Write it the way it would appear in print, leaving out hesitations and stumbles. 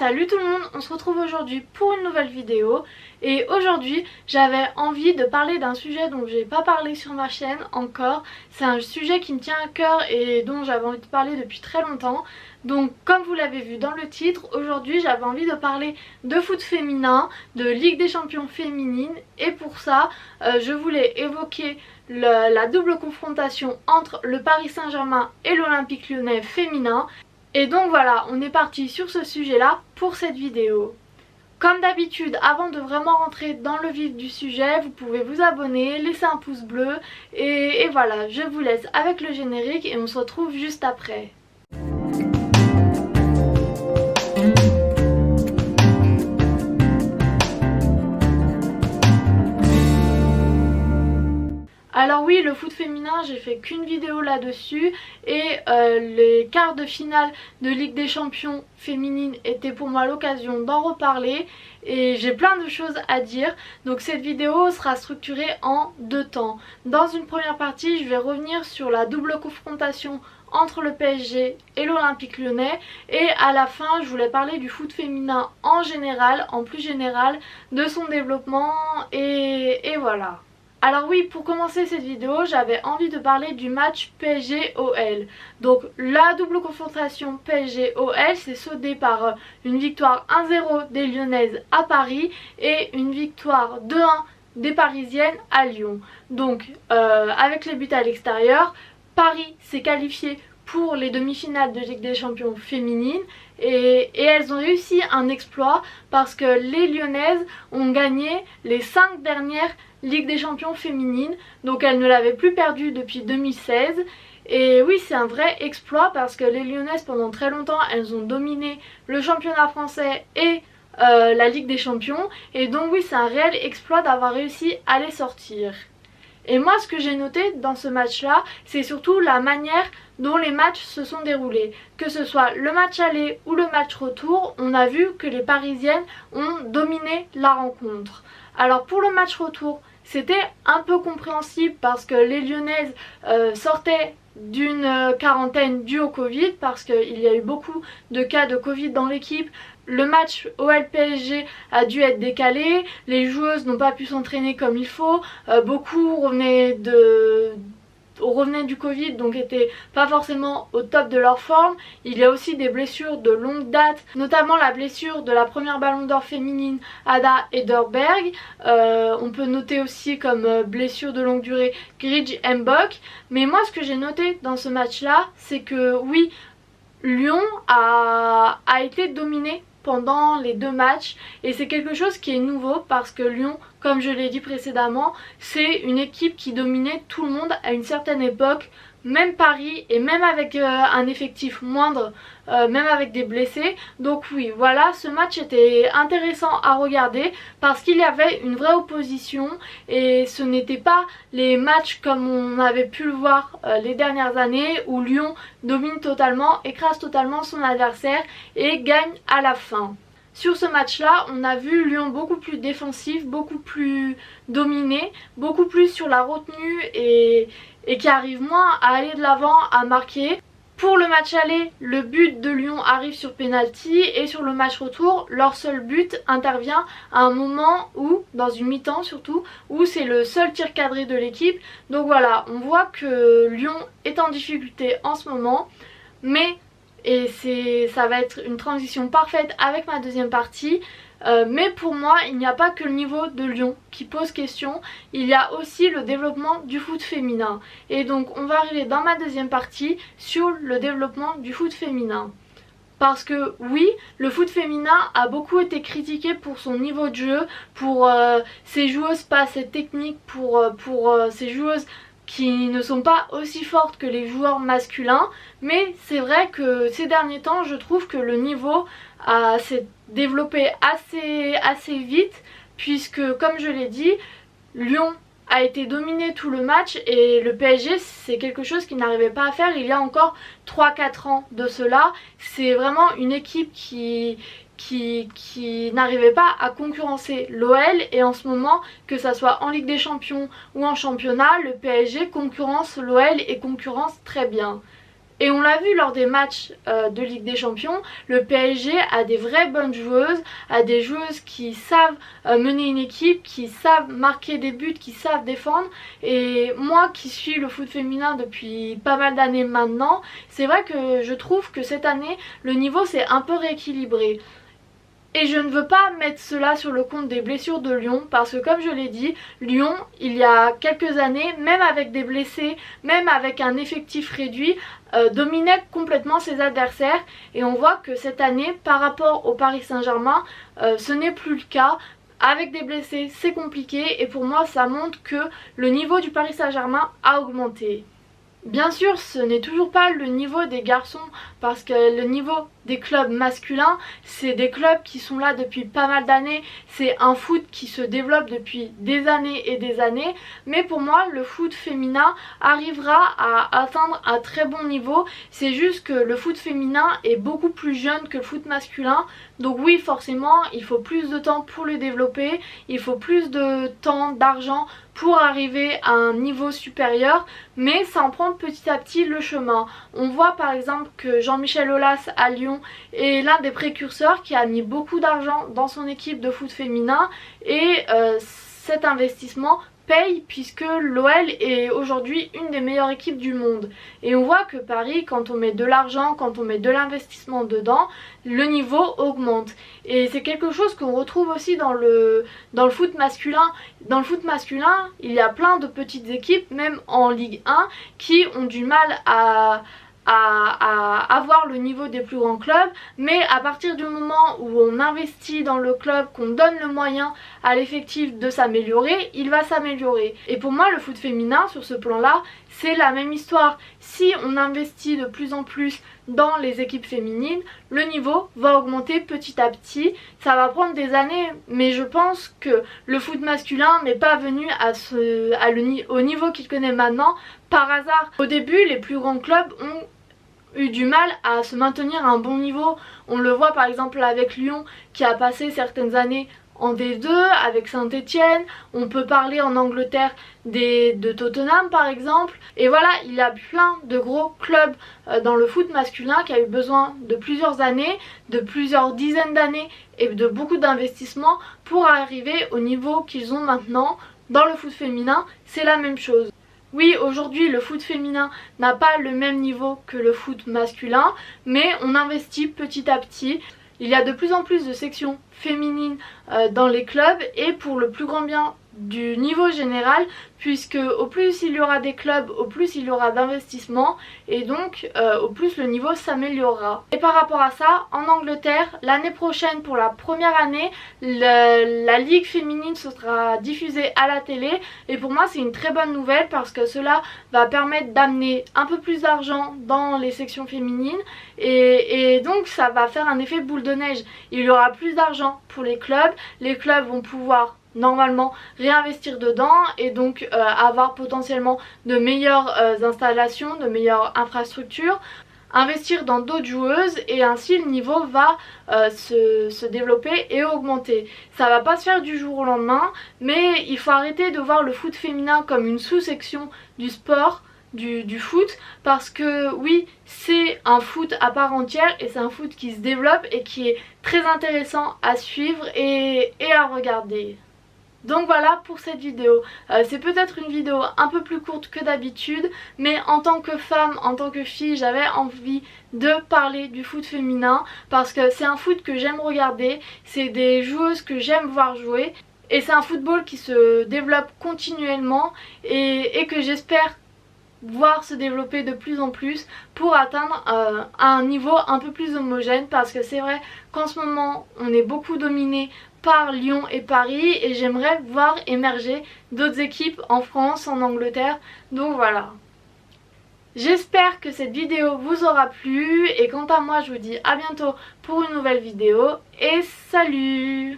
Salut tout le monde, on se retrouve aujourd'hui pour une nouvelle vidéo et aujourd'hui j'avais envie de parler d'un sujet dont j'ai pas parlé sur ma chaîne encore. C'est un sujet qui me tient à cœur et dont j'avais envie de parler depuis très longtemps. Donc comme vous l'avez vu dans le titre, aujourd'hui j'avais envie de parler de foot féminin, de Ligue des Champions féminine et pour ça je voulais évoquer la double confrontation entre le Paris Saint-Germain et l'Olympique Lyonnais féminin. Et donc voilà, on est parti sur ce sujet là pour cette vidéo. Comme d'habitude, avant de vraiment rentrer dans le vif du sujet, vous pouvez vous abonner, laisser un pouce bleu et voilà, je vous laisse avec le générique et on se retrouve juste après. Alors oui, le foot féminin, j'ai fait qu'une vidéo là-dessus et les quarts de finale de Ligue des Champions féminine étaient pour moi l'occasion d'en reparler et j'ai plein de choses à dire. Donc cette vidéo sera structurée en deux temps. Dans une première partie, je vais revenir sur la double confrontation entre le PSG et l'Olympique Lyonnais et à la fin je voulais parler du foot féminin en général, en plus général, de son développement et voilà. Alors oui, pour commencer cette vidéo, j'avais envie de parler du match PSG-OL. Donc la double confrontation PSG-OL s'est soldée par une victoire 1-0 des Lyonnaises à Paris et une victoire 2-1 des Parisiennes à Lyon. Donc avec les buts à l'extérieur, Paris s'est qualifié pour les demi-finales de Ligue des Champions féminines et elles ont réussi un exploit parce que les Lyonnaises ont gagné les 5 dernières Ligue des Champions féminines, donc elles ne l'avaient plus perdue depuis 2016. Et oui, c'est un vrai exploit parce que les Lyonnaises pendant très longtemps elles ont dominé le championnat français et la Ligue des Champions, et donc oui, c'est un réel exploit d'avoir réussi à les sortir. Et moi ce que j'ai noté dans ce match là, c'est surtout la manière dont les matchs se sont déroulés. Que ce soit le match aller ou le match retour, on a vu que les Parisiennes ont dominé la rencontre. Alors pour le match retour, c'était un peu compréhensible parce que les Lyonnaises sortaient d'une quarantaine due au Covid, parce qu'il y a eu beaucoup de cas de Covid dans l'équipe. Le match OL-PSG a dû être décalé, les joueuses n'ont pas pu s'entraîner comme il faut, beaucoup revenaient du Covid, donc étaient pas forcément au top de leur forme. Il y a aussi des blessures de longue date, notamment la blessure de la première ballon d'or féminine Ada Ederberg. On peut noter aussi comme blessure de longue durée Gridge Mbok. Mais moi ce que j'ai noté dans ce match là, c'est que oui, Lyon a été dominé pendant les deux matchs et c'est quelque chose qui est nouveau parce que Lyon, comme je l'ai dit précédemment, c'est une équipe qui dominait tout le monde à une certaine époque, même Paris, et même avec un effectif moindre, même avec des blessés. Donc oui, voilà, ce match était intéressant à regarder parce qu'il y avait une vraie opposition et ce n'était pas les matchs comme on avait pu le voir les dernières années où Lyon domine totalement, écrase totalement son adversaire et gagne à la fin. Sur ce match là, on a vu Lyon beaucoup plus défensif, beaucoup plus dominé, beaucoup plus sur la retenue et qui arrive moins à aller de l'avant, à marquer. Pour le match aller, le but de Lyon arrive sur penalty et sur le match retour, leur seul but intervient à un moment où, dans une mi-temps surtout, où c'est le seul tir cadré de l'équipe. Donc voilà, on voit que Lyon est en difficulté en ce moment, mais ça va être une transition parfaite avec ma deuxième partie. Mais pour moi, il n'y a pas que le niveau de Lyon qui pose question, il y a aussi le développement du foot féminin. Et donc on va arriver dans ma deuxième partie sur le développement du foot féminin. Parce que oui, le foot féminin a beaucoup été critiqué pour son niveau de jeu, pour ses joueuses pas assez techniques, pour ses joueuses qui ne sont pas aussi fortes que les joueurs masculins, mais c'est vrai que ces derniers temps je trouve que le niveau s'est développé assez vite, puisque comme je l'ai dit, Lyon a été dominé tout le match et le PSG c'est quelque chose qu'il n'arrivait pas à faire il y a encore 3-4 ans de cela. C'est vraiment une équipe qui n'arrivait pas à concurrencer l'OL et en ce moment, que ça soit en Ligue des Champions ou en championnat, le PSG concurrence l'OL et concurrence très bien. Et on l'a vu lors des matchs de Ligue des Champions, le PSG a des vraies bonnes joueuses, a des joueuses qui savent mener une équipe, qui savent marquer des buts, qui savent défendre. Et moi qui suis le foot féminin depuis pas mal d'années maintenant, c'est vrai que je trouve que cette année, le niveau s'est un peu rééquilibré. Et je ne veux pas mettre cela sur le compte des blessures de Lyon parce que comme je l'ai dit, Lyon, il y a quelques années, même avec des blessés, même avec un effectif réduit, dominait complètement ses adversaires. Et on voit que cette année, par rapport au Paris Saint-Germain, ce n'est plus le cas. Avec des blessés, c'est compliqué et pour moi, ça montre que le niveau du Paris Saint-Germain a augmenté. Bien sûr, ce n'est toujours pas le niveau des garçons parce que le niveau des clubs masculins, c'est des clubs qui sont là depuis pas mal d'années, c'est un foot qui se développe depuis des années et des années, mais pour moi le foot féminin arrivera à atteindre un très bon niveau, c'est juste que le foot féminin est beaucoup plus jeune que le foot masculin, donc oui forcément il faut plus de temps pour le développer, il faut plus de temps, d'argent pour arriver à un niveau supérieur, mais ça en prend petit à petit le chemin. On voit par exemple que Jean-Michel Aulas à Lyon est l'un des précurseurs qui a mis beaucoup d'argent dans son équipe de foot féminin et cet investissement paye puisque l'OL est aujourd'hui une des meilleures équipes du monde. Et on voit que Paris, quand on met de l'argent, quand on met de l'investissement dedans, le niveau augmente. Et c'est quelque chose qu'on retrouve aussi dans le foot masculin. Dans le foot masculin, il y a plein de petites équipes, même en Ligue 1, qui ont du mal à avoir le niveau des plus grands clubs, mais à partir du moment où on investit dans le club, qu'on donne le moyen à l'effectif de s'améliorer, il va s'améliorer. Et pour moi le foot féminin sur ce plan là c'est la même histoire. Si on investit de plus en plus dans les équipes féminines, le niveau va augmenter petit à petit. Ça va prendre des années, mais je pense que le foot masculin n'est pas venu au niveau qu'il connaît maintenant par hasard. Au début, les plus grands clubs ont eu du mal à se maintenir à un bon niveau. On le voit par exemple avec Lyon qui a passé certaines années en D2 avec Saint-Etienne, on peut parler en Angleterre de Tottenham par exemple, et voilà, il y a plein de gros clubs dans le foot masculin qui a eu besoin de plusieurs années, de plusieurs dizaines d'années et de beaucoup d'investissements pour arriver au niveau qu'ils ont maintenant. Dans le foot féminin, c'est la même chose. Oui, aujourd'hui le foot féminin n'a pas le même niveau que le foot masculin, mais on investit petit à petit. Il y a de plus en plus de sections féminines dans les clubs et pour le plus grand bien du niveau général, puisque au plus il y aura des clubs, au plus il y aura d'investissements et donc au plus le niveau s'améliorera. Et par rapport à ça, en Angleterre, l'année prochaine pour la première année, la ligue féminine sera diffusée à la télé et pour moi c'est une très bonne nouvelle parce que cela va permettre d'amener un peu plus d'argent dans les sections féminines et donc ça va faire un effet boule de neige. Il y aura plus d'argent pour les clubs vont pouvoir normalement réinvestir dedans et donc avoir potentiellement de meilleures installations, de meilleures infrastructures, investir dans d'autres joueuses et ainsi le niveau va se développer et augmenter. Ça va pas se faire du jour au lendemain, mais il faut arrêter de voir le foot féminin comme une sous-section du sport, du foot, parce que oui c'est un foot à part entière et c'est un foot qui se développe et qui est très intéressant à suivre et à regarder. Donc voilà pour cette vidéo, c'est peut-être une vidéo un peu plus courte que d'habitude, mais en tant que femme, en tant que fille, j'avais envie de parler du foot féminin parce que c'est un foot que j'aime regarder, c'est des joueuses que j'aime voir jouer et c'est un football qui se développe continuellement et que j'espère voir se développer de plus en plus pour atteindre un niveau un peu plus homogène parce que c'est vrai qu'en ce moment on est beaucoup dominé par Lyon et Paris et j'aimerais voir émerger d'autres équipes en France, en Angleterre, donc voilà. J'espère que cette vidéo vous aura plu et quant à moi je vous dis à bientôt pour une nouvelle vidéo et salut!